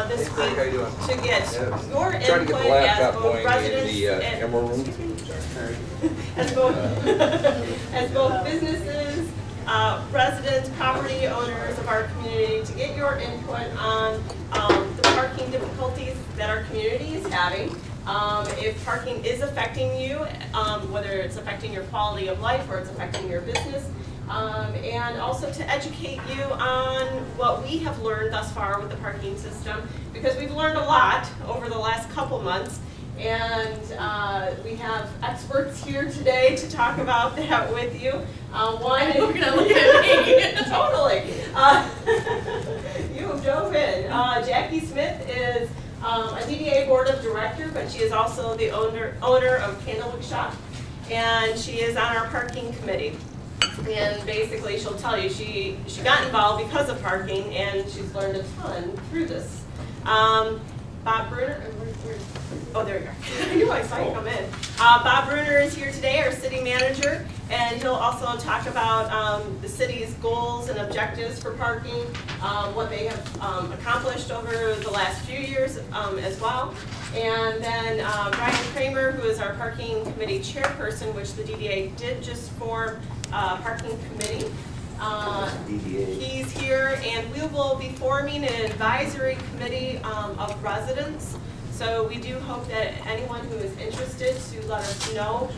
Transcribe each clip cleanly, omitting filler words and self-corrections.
this week to get your Trying to get input the laptop as both going in residents the and Emerald Room. as both businesses, residents, property owners of our community, to get your input on the parking difficulties that our community is having. If parking is affecting you, whether it's affecting your quality of life or it's affecting your business, and also to educate you on what we have learned thus far with the parking system, because we've learned a lot over the last couple months, and we have experts here today to talk about that with you. One, you're gonna look at me. Totally. You dove in. Jackie Smith is a DDA board of director, but she is also the owner of Candlewick Shop, and she is on our parking committee. And basically, she'll tell you she got involved because of parking, and she's learned a ton through this. Bob Bruner, oh, there you go. I knew I saw you come in. Bob Bruner is here today, our city manager, and he'll also talk about the city's goals and objectives for parking, what they have accomplished over the last few years as well. And then Brian Kramer, who is our parking committee chairperson, which the DDA did just form parking committee. He's here, and we will be forming an advisory committee of residents. So we do hope that anyone who is interested to let us know,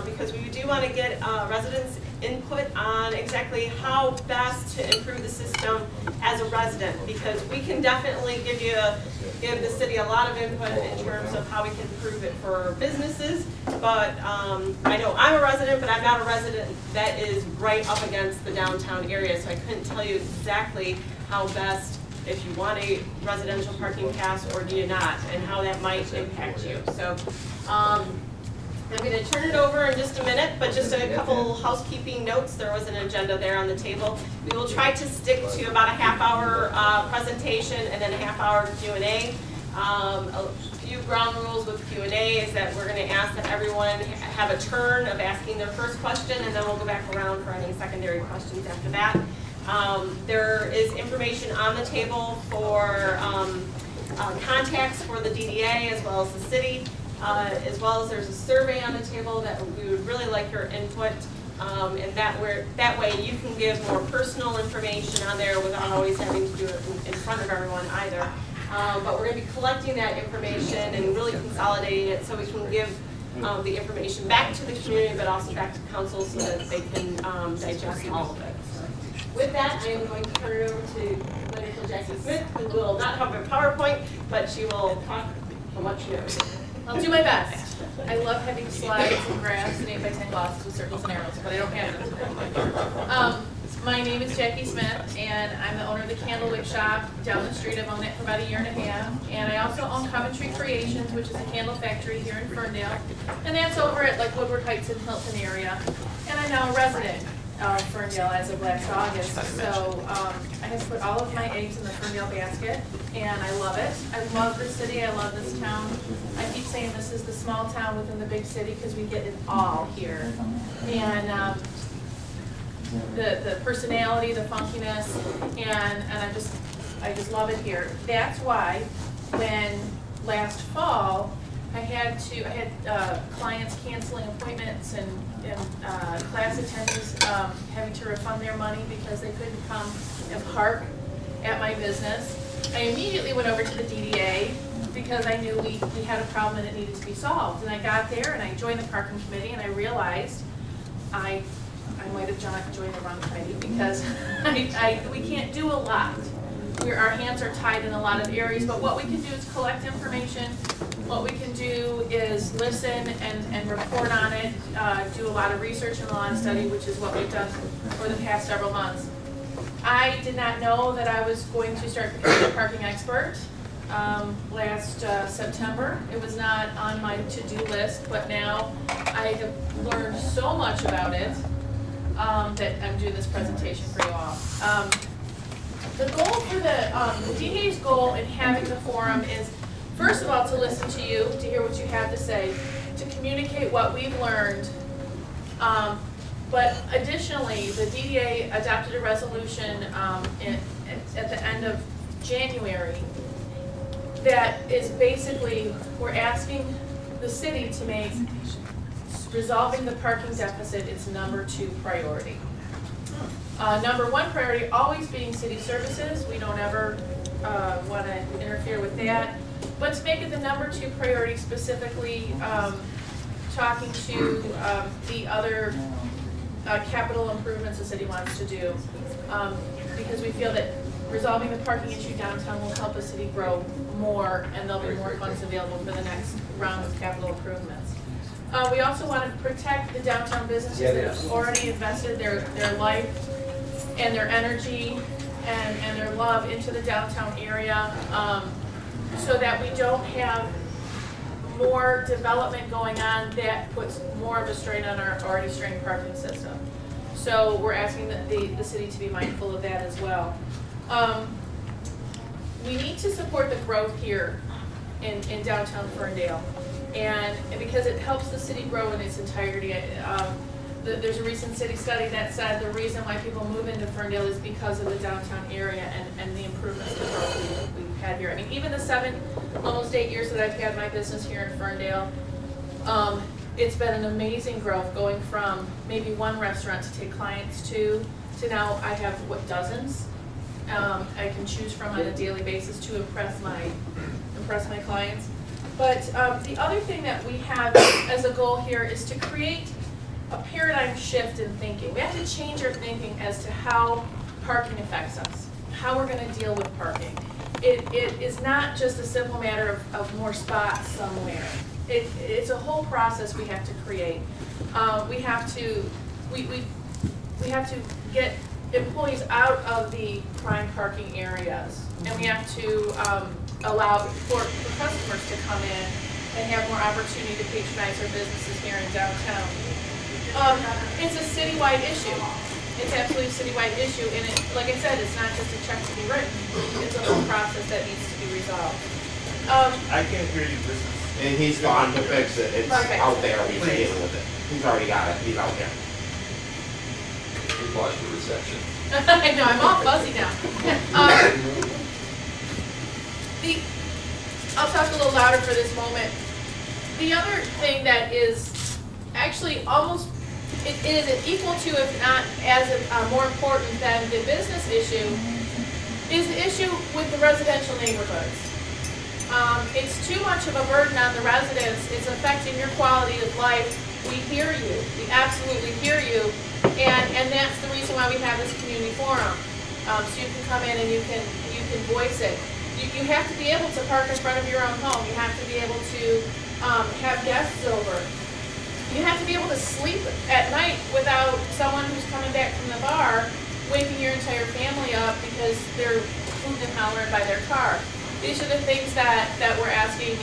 because we do want to get residents' input on exactly how best to improve the system as a resident, because we can definitely give the city a lot of input in terms of how we can improve it for businesses. But I know I'm a resident, but I'm not a resident that is right up against the downtown area, so I couldn't tell you exactly how best, if you want a residential parking pass or do you not, and how that might impact you. So I'm going to turn it over in just a minute, but just a couple housekeeping notes. There was an agenda there on the table. We will try to stick to about a half-hour presentation and then a half-hour Q&A. A few ground rules with Q&A is that we're going to ask that everyone have a turn of asking their first question, and then we'll go back around for any secondary questions after that. There is information on the table for contacts for the DDA as well as the city, as well as there's a survey on the table that we would really like your input, and that way you can give more personal information on there without always having to do it in front of everyone either. But we're going to be collecting that information and really consolidating it so we can give the information back to the community, but also back to council so that they can digest all of it. With that, I am going to turn it over to Wonderful Jackie Smith, who will not have a PowerPoint, but she will talk from what she knows. I'll do my best. I love having slides and graphs and 8x10 glosses with circles and arrows, but I don't have them today. My name is Jackie Smith, and I'm the owner of the Candlewick Shop down the street. I've owned it for about 1.5 years. And I also own Coventry Creations, which is a candle factory here in Ferndale. And that's over at like Woodward Heights and Hilton area. And I'm now a resident of Ferndale as of last August. So I have put all of my eggs in the Ferndale basket, and I love it. I love the city. I love this town. I keep saying this is the small town within the big city because we get it all here. And the personality, the funkiness, and I just love it here. That's why when last fall I had clients canceling appointments and class attendees having to refund their money because they couldn't come and park at my business. I immediately went over to the DDA because I knew we had a problem and it needed to be solved. And I got there and I joined the parking committee, and I realized I might have joined the wrong committee because we can't do a lot. Our hands are tied in a lot of areas, but what we can do is collect information. What we can do is listen and report on it, do a lot of research and a lot of study, which is what we've done for the past several months. I did not know that I was going to start becoming a parking expert last September. It was not on my to-do list, but now I have learned so much about it that I'm doing this presentation for you all. The goal for the DDA's goal in having the forum is, first of all, to listen to you, to hear what you have to say, to communicate what we've learned. But additionally, the DDA adopted a resolution at the end of January that is basically, we're asking the city to make resolving the parking deficit its #2 priority. #1 priority always being city services. We don't ever want to interfere with that. But to make it the #2 priority, specifically talking to the other capital improvements the city wants to do, because we feel that resolving the parking issue downtown will help the city grow more, and there'll be more funds available for the next round of capital improvements. We also want to protect the downtown businesses that have already invested their life and their energy and their love into the downtown area, so that we don't have more development going on that puts more of a strain on our already strained parking system. So we're asking the city to be mindful of that as well. We need to support the growth here in downtown Ferndale, and because it helps the city grow in its entirety. There's a recent city study that said the reason why people move into Ferndale is because of the downtown area and the improvements and growth we've had here. I mean, even the almost 8 years that I've had my business here in Ferndale, it's been an amazing growth, going from maybe one restaurant to take clients to now I have, dozens I can choose from on a daily basis to impress my clients. But the other thing that we have as a goal here is to create a paradigm shift in thinking. We have to change our thinking as to how parking affects us, how we're going to deal with parking. It is not just a simple matter of more spots somewhere. It's a whole process we have to create. We have to get employees out of the prime parking areas, and we have to allow for customers to come in and have more opportunity to patronize our businesses here in downtown. It's a citywide issue. It's absolutely a citywide issue, and like I said, it's not just a check to be written. It's a whole process that needs to be resolved. I can't hear you. And he's gone to fix it. It's Okay. out there. He's dealing with it. He's already got it. He's out there. We've lost your reception. I know, I'm all fuzzy now. I'll talk a little louder for this moment. The other thing that is actually almost, it is equal to, if not as more important than the business issue, is the issue with the residential neighborhoods. It's too much of a burden on the residents. It's affecting your quality of life. We hear you. We absolutely hear you. And that's the reason why we have this community forum. So you can come in and you can voice it. You have to be able to park in front of your own home. You have to be able to have guests over. You have to be able to sleep at night without someone who's coming back from the bar waking your entire family up because they're hooting and hollering by their car. These are the things that we're asking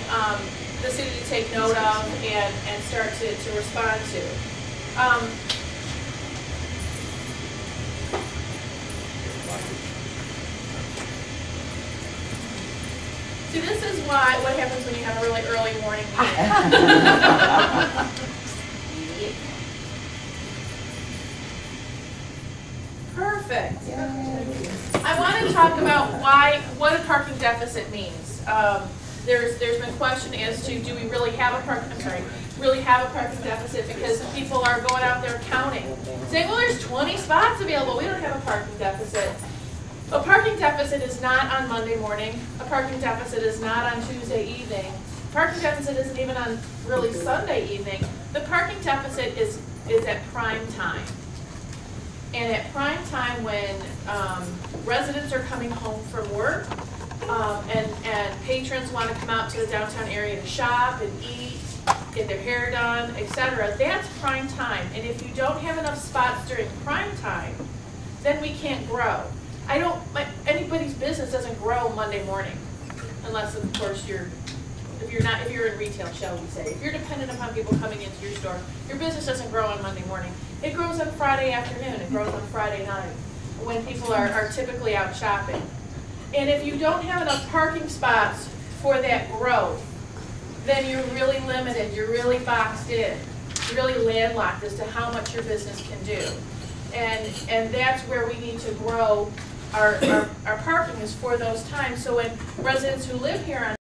the city to take note of and start to respond to. See, this is what happens when you have a really early morning meeting. Perfect. I want to talk about what a parking deficit means. There's been question as to do we really have a parking deficit, because people are going out there counting, saying, well, there's 20 spots available. We don't have a parking deficit. A parking deficit is not on Monday morning. A parking deficit is not on Tuesday evening. Parking deficit isn't even on really Sunday evening. The parking deficit is at prime time. And at prime time, when residents are coming home from work and patrons want to come out to the downtown area to shop and eat, get their hair done, etc., that's prime time. And if you don't have enough spots during prime time, then we can't grow. Anybody's business doesn't grow Monday morning, unless of course if you're in retail, shall we say. If you're dependent upon people coming into your store, your business doesn't grow on Monday morning. It grows on Friday afternoon. It grows on Friday night, when people are typically out shopping. And if you don't have enough parking spots for that growth, then you're really limited. You're really boxed in. You're really landlocked as to how much your business can do. And that's where we need to grow our parking, is for those times. So when residents who live here on